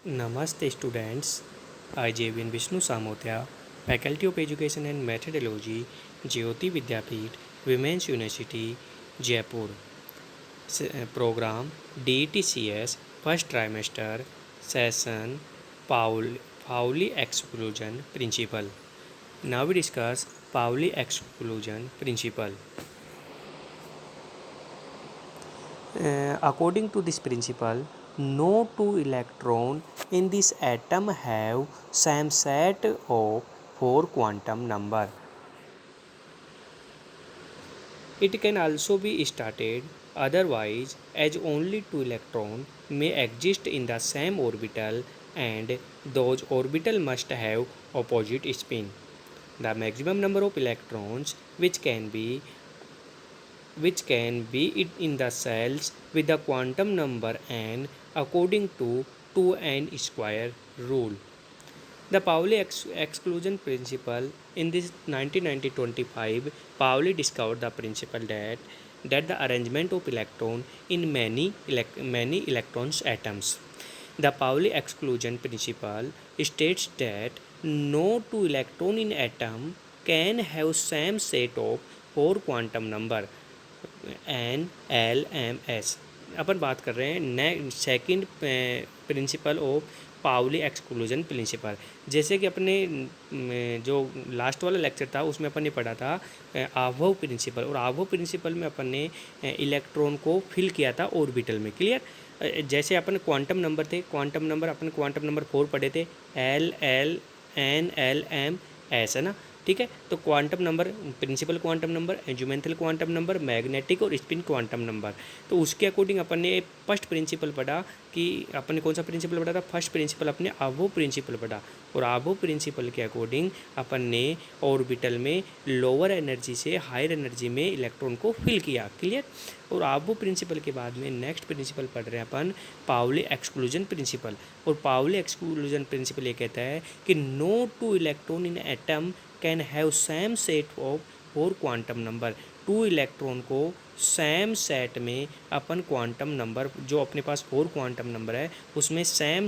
Namaste students, I JVN Vishnu Samothya, Faculty of Education and Methodology, Jyoti Vidyapeeth, Women's University, Jaipur. Program DTCS First Trimester Session Pauli Exclusion Principle. Now we discuss Pauli Exclusion Principle. According to this principle, no two electrons in this atom have same set of 4 quantum number. It can also be stated otherwise, as only two electrons may exist in the same orbital and those orbitals must have opposite spin. The maximum number of electrons which can be it in the cells with the quantum number n according to 2n square rule. The Pauli exclusion principle in this 1925, Pauli discovered the principle that the arrangement of electron in many electrons atoms. The Pauli exclusion principle states that no two electron in atom can have same set of 4 quantum number N L M S. अपन बात कर रहे हैं second principle of Pauli exclusion principle. जैसे कि अपने जो last वाला लेक्चर था उसमें अपन ने पढ़ा था आव्हव प्रिंसिपल, और आव्हव प्रिंसिपल में अपन ने इलेक्ट्रॉन को फिल किया था ऑर्बिटल में। क्लियर। जैसे अपन क्वांटम नंबर थे, क्वांटम नंबर अपन क्वांटम नंबर 4 पढ़े थे, L L N L M S, है ना। ठीक है, तो quantum number, principal quantum number, azimuthal quantum number, magnetic और स्पिन क्वांटम नंबर। तो उसके अकॉर्डिंग अपन ने फर्स्ट प्रिंसिपल पढ़ा कि अपन ने कौन सा प्रिंसिपल पढ़ा था, फर्स्ट प्रिंसिपल अपने आव्हव प्रिंसिपल पढ़ा, और आव्हव प्रिंसिपल के अकॉर्डिंग अपन ने ऑर्बिटल में लोअर एनर्जी से हायर एनर्जी में इलेक्ट्रॉन को फिल किया। क्लियर। और आव्हव प्रिंसिपल के बाद में नेक्स्ट प्रिंसिपल पढ़ रहे हैं अपन पाउली एक्सक्लूजन प्रिंसिपल। और पाउली एक्सक्लूजन प्रिंसिपल ये कहता है कि no two electron in atom can have same set of 4 quantum number. Two electron को सेम सेट में अपन क्वांटम नंबर जो अपने पास 4 क्वांटम नंबर है उसमें सेम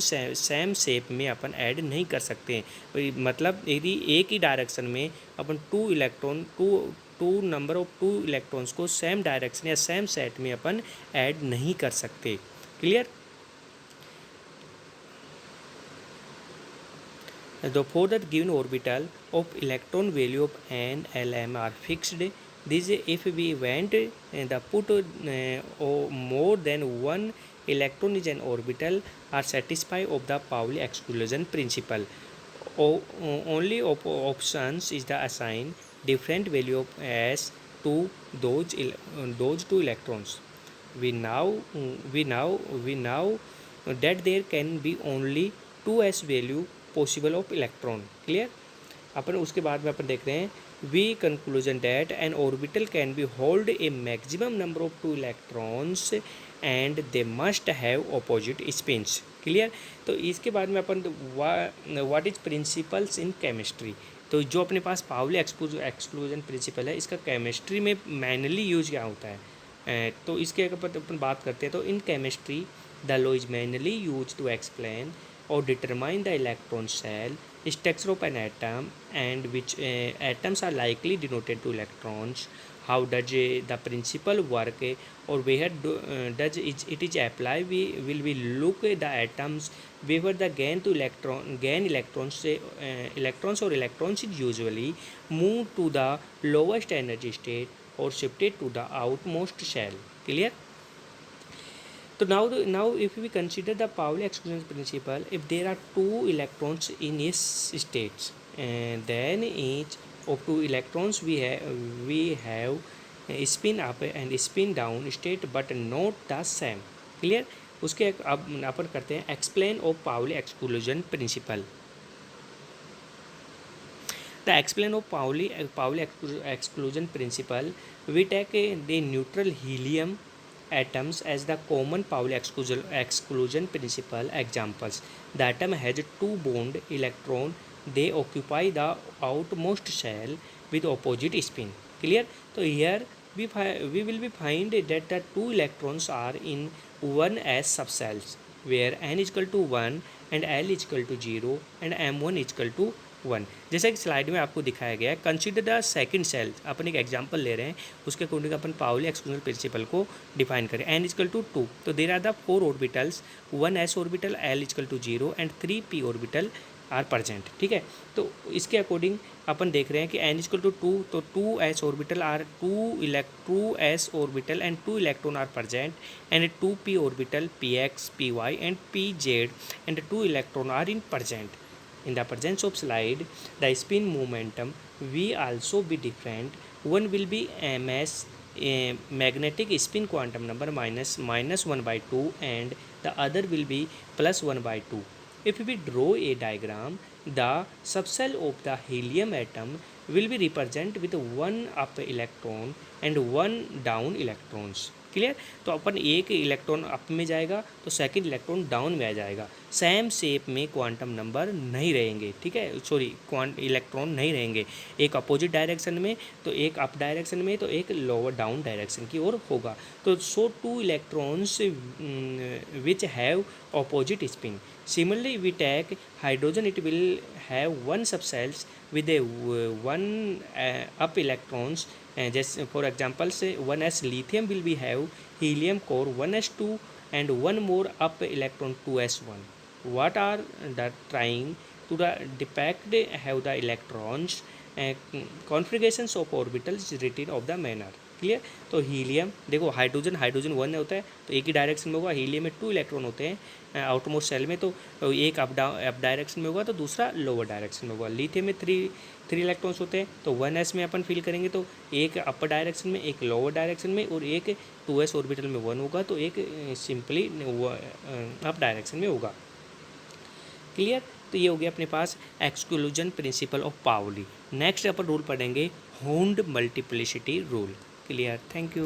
शेप में अपन ऐड नहीं कर सकते। मतलब यदि एक ही डायरेक्शन में अपन two number of two electrons को सेम डायरेक्शन या सेम सेट में अपन ऐड नहीं कर सकते। Clear. The for that given orbital of electron value of n, l, m are fixed. This if we went the put more than one electron is an orbital are satisfied of the Pauli exclusion principle. Only options is the assign different value of s to those two electrons. We now that there can be only 2s value possible of electron. Clear. अपन उसके बाद में अपन देख रहे हैं we conclusion that an orbital can be hold a maximum number of two electrons and they must have opposite spins. Clear. तो इसके बाद में अपन what is principles in chemistry. तो जो अपने पास पाउली एक्सक्लूजन प्रिंसिपल है इसका केमिस्ट्री में मैनली यूज क्या होता है, तो इसके अपन बात करते हैं। तो in chemistry the law is mainly use to explain or determine the electron cell structure of an atom and which atoms are likely denoted to electrons. How does the principle work or where does it is applied? We will look at the atoms where the gain electrons or electrons is usually moved to the lowest energy state or shifted to the outmost shell. Clear. So now if we consider the Pauli exclusion principle, if there are two electrons in each states, and then each of two electrons we have spin up and spin down state but not the same. Clear. उसके अब अपन करते हैं explain of Pauli exclusion principle. The explain of Pauli exclusion principle, we take the neutral helium atoms as the common Pauli exclusion principle examples. The atom has two bond electron, they occupy the outmost shell with opposite spin. Clear. So here we will be find that the two electrons are in one s subcells. Where n is equal to 1 and l is equal to 0 and m1 is equal to 1। जैसा कि slide में आपको दिखाया गया है, consider the second shell. अपन एक example ले रहे हैं, उसके अकॉर्डिंग अपन पाउली एक्सक्लूजन प्रिंसिपल को डिफाइन करें। n इजकल टू 2, तो there are the 4 orbitals, 1 s orbital, l is equal to 0 and 3 p orbital are present. ठीक है, तो इसके अकॉर्डिंग अपन देख रहे हैं कि n इजकल टू 2, तो 2s orbital are 2s orbital and 2 electron are present and 2p orbital px py and pz and 2 electron are in present. In the presence of slide, the spin momentum will also be different. One will be ms magnetic spin quantum number minus 1 by 2 and the other will be plus 1 by 2. If we draw a diagram, the subcell of the helium atom will be represented with one up electron and one down electrons. Clear. तो अपन एक electron up में जाएगा तो second electron down में आ जाएगा। Same shape में quantum number नहीं रहेंगे, ठीक है, सॉरी इलेक्ट्रॉन नहीं रहेंगे। एक अपोजिट डायरेक्शन में तो एक अप डायरेक्शन में तो एक लोअर डाउन डायरेक्शन की ओर होगा। तो सो 2 electrons which have opposite spin. Similarly, we take hydrogen, it will have one subcells with a one up electrons. Just for example, say 1s lithium will be have helium core 1s2 and one more up electron 2s1. What are the trying to the depict have the electrons configurations of orbitals written of the manner. Clear. तो helium देखो, hydrogen hydrogen 1 होता है तो एक ही direction में होगा। Helium में 2 इलेक्ट्रॉन होते हैं आउटमोस्ट सेल में, तो एक अप डायरेक्शन में होगा तो दूसरा लोअर डायरेक्शन में होगा। लिथियम में 3 इलेक्ट्रॉन्स होते हैं, तो 1s में अपन फिल करेंगे तो एक अपर डायरेक्शन में, एक लोअर डायरेक्शन में और एक 2s ऑर्बिटल में 1 होगा, तो एक सिंपली अप डायरेक्शन में होगा। क्लियर। तो ये हो गया अपने पास exclusion principle of Pauli. Next अपन रूल पढ़ेंगे Hund multiplicity rule. Clear. Thank you.